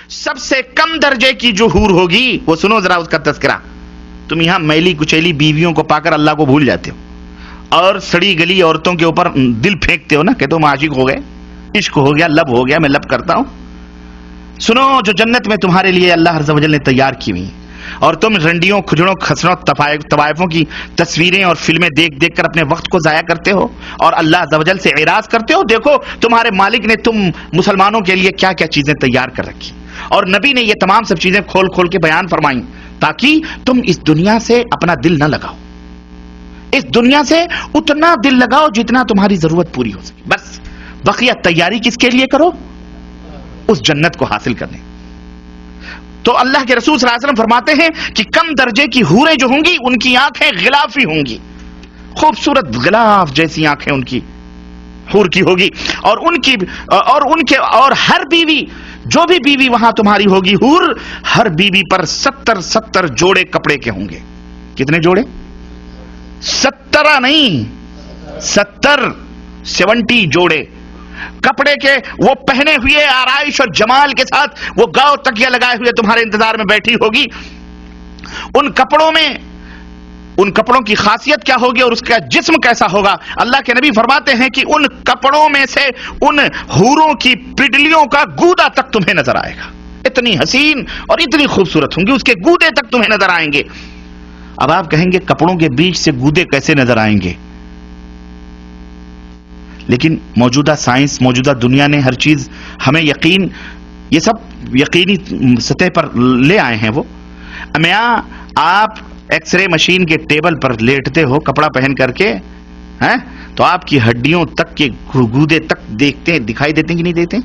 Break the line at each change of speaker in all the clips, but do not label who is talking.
सबसे कम दर्जे की जो हूर होगी वो सुनो जरा उसका तस्करा। तुम यहां मैली कुचैली बीवियों को पाकर अल्लाह को भूल जाते हो और सड़ी गली औरतों के ऊपर दिल फेंकते हो ना कि तुम आशिक हो गए, इश्क हो गया, लब हो गया, मैं लब करता हूं। सुनो, जो जन्नत में तुम्हारे लिए अल्लाह अज़्ज़ व जल ने तैयार की हुई और तुम रंडियों, खुजड़ों, खसरों, तवायफों की तस्वीरें और फिल्में देख देख कर अपने वक्त को जाया करते हो और अल्लाह अज़्ज़ व जल से एराज करते हो। देखो तुम्हारे मालिक ने तुम मुसलमानों के लिए क्या क्या चीजें तैयार कर रखी और नबी ने ये तमाम सब चीजें खोल खोल के बयान फरमाई ताकि तुम इस दुनिया से अपना दिल न लगाओ, इस दुनिया से उतना दिल लगाओ जितना तुम्हारी जरूरत पूरी हो सके। बस बकिया तैयारी किसके लिए करो? उस जन्नत को हासिल करने। तो अल्लाह के रसूल सल्लल्लाहु अलैहि वसल्लम फरमाते हैं कि कम दर्जे की हूरें जो होंगी उनकी आंखें गिलाफी होंगी, खूबसूरत गिलाफ जैसी आंखें उनकी हूर की होगी और हर बीवी, जो भी बीवी वहां तुम्हारी होगी हूर, हर बीवी पर 70 जोड़े कपड़े के होंगे। कितने जोड़े? 70 नहीं, 70 जोड़े कपड़े के, वो पहने हुए आराइश और जमाल के साथ वो गाँव तकिया लगाए हुए तुम्हारे इंतजार में बैठी होगी। उन कपड़ों की खासियत क्या होगी और उसका जिस्म कैसा होगा? अल्लाह के नबी फरमाते हैं कि उन कपड़ों में से उन हूरों की पिडलियों का गूदा तक तुम्हें नजर आएगा। इतनी हसीन और इतनी खूबसूरत होंगी, उसके गूदे तक तुम्हें नजर आएंगे। अब आप कहेंगे कपड़ों के बीच से गूदे कैसे नजर आएंगे? लेकिन मौजूदा साइंस, मौजूदा दुनिया ने हर चीज हमें यकीन, ये सब यकीनी सतह पर ले आए हैं। वो आप एक्सरे मशीन के टेबल पर लेटते हो कपड़ा पहन करके, हैं, तो आपकी हड्डियों तक के गूदे तक दिखाई देते कि नहीं देते?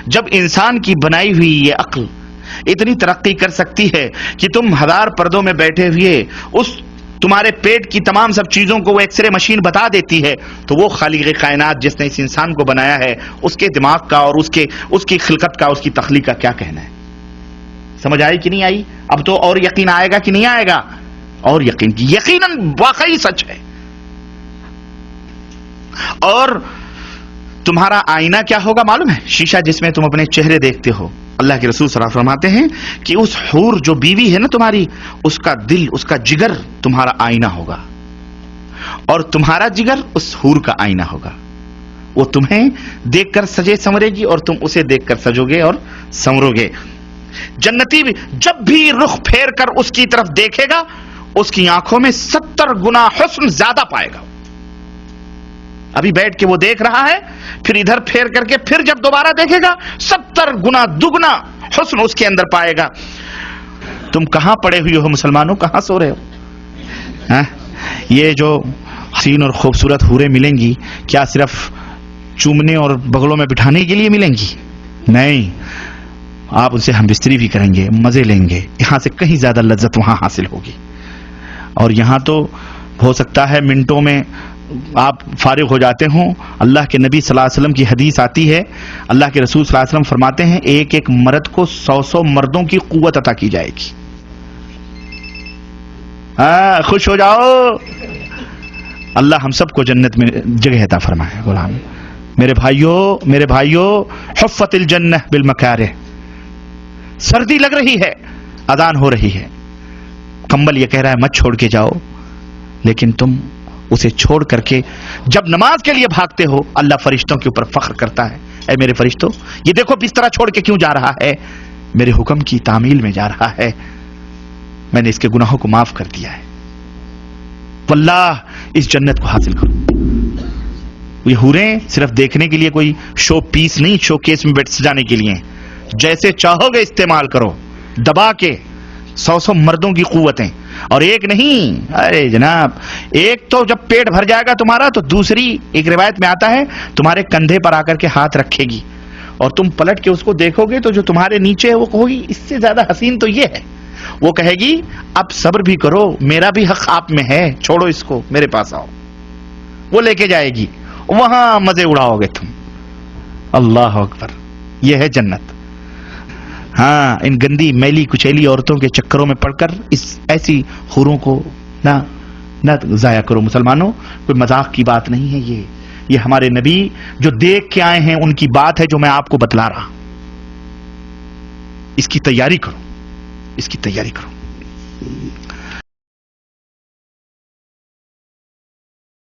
जब इंसान की बनाई हुई ये अक्ल इतनी तरक्की कर सकती है कि तुम 1000 पर्दों में बैठे हुए उस तुम्हारे पेट की तमाम सब चीजों को वो एक्सरे मशीन बता देती है, तो वो खालिक कायनात जिसने इस इंसान को बनाया है उसके दिमाग का और उसकी खिलकत का, उसकी तख्लीक का क्या कहना है? समझ आई कि नहीं आई? अब तो और यकीन आएगा कि नहीं आएगा? और यकीनन वाकई सच है। और तुम्हारा आईना क्या होगा मालूम है? शीशा जिसमें तुम अपने चेहरे देखते हो। अल्लाह के रसूल सल्लल्लाहु अलैहि वसल्लम फरमाते हैं कि उस हूर जो बीवी है ना तुम्हारी, उसका दिल, उसका जिगर तुम्हारा आईना होगा और तुम्हारा जिगर उस हूर का आईना होगा। वो तुम्हें देखकर सजे संवरेगी और तुम उसे देखकर सजोगे और संवरोगे। जन्नती भी जब भी रुख फेर कर उसकी तरफ देखेगा, उसकी आंखों में 70 गुना हुस्न ज्यादा पाएगा। अभी बैठ के वो देख रहा है, फिर इधर फेर करके फिर जब दोबारा देखेगा 70 गुना दुगना हुस्न उसके अंदर पाएगा। तुम कहां पड़े हुए हो मुसलमानों, कहां सो रहे हो? ये जो हसीन और खूबसूरत हूरें मिलेंगी, क्या सिर्फ चूमने और बगलों में बिठाने के लिए मिलेंगी? नहीं, आप उनसे हम बिस्तरी भी करेंगे, मजे लेंगे। यहां से कहीं ज्यादा लज्जत वहां हासिल होगी। और यहां तो हो सकता है मिनटों में आप फारिग हो जाते हो। अल्लाह के नबी सल्लल्लाहु अलैहि वसल्लम की हदीस आती है, अल्लाह के रसूल सल्लल्लाहु अलैहि वसल्लम फरमाते हैं एक एक मर्द को 100 मर्दों की कुव्वत अता की जाएगी। खुश हो जाओ, अल्लाह हम सबको जन्नत में जगह अता फरमाए। गुलाम मेरे भाइयों, हुफ़्फ़तिल जन्नह बिल मकारिह। सर्दी लग रही है, अजान हो रही है, कंबल ये कह रहा है मत छोड़ के जाओ, लेकिन तुम उसे छोड़ करके जब नमाज के लिए भागते हो, अल्लाह फरिश्तों के ऊपर फख्र करता है, ऐ मेरे फरिश्तों, ये देखो बिस्तरा छोड़ के क्यों जा रहा है? मेरे हुक्म की तामील में जा रहा है, मैंने इसके गुनाहों को माफ कर दिया है। वल्लाह इस जन्नत को हासिल करो। ये हूरें सिर्फ देखने के लिए कोई शो पीस नहीं, शो केस में बैठ सजाने के लिए। जैसे चाहोगे इस्तेमाल करो, दबा के 100 मर्दों की कुव्वतें, और एक नहीं, अरे जनाब, एक तो जब पेट भर जाएगा तुम्हारा तो दूसरी, एक रिवायत में आता है, तुम्हारे कंधे पर आकर के हाथ रखेगी और तुम पलट के उसको देखोगे तो जो तुम्हारे नीचे है वो कहोगी इससे ज्यादा हसीन तो ये है। वो कहेगी अब सब्र भी करो, मेरा भी हक आप में है, छोड़ो इसको, मेरे पास आओ। वो लेके जाएगी, वहां मजे उड़ाओगे तुम। अल्लाह अकबर, ये है जन्नत। हाँ, इन गंदी मैली कुचैली औरतों के चक्करों में पड़कर इस ऐसी हूरों को ना जाया करो मुसलमानों। कोई मजाक की बात नहीं है ये हमारे नबी जो देख के आए हैं उनकी बात है जो मैं आपको बतला रहा। اس کی تیاری کرو, اس کی تیاری کرو.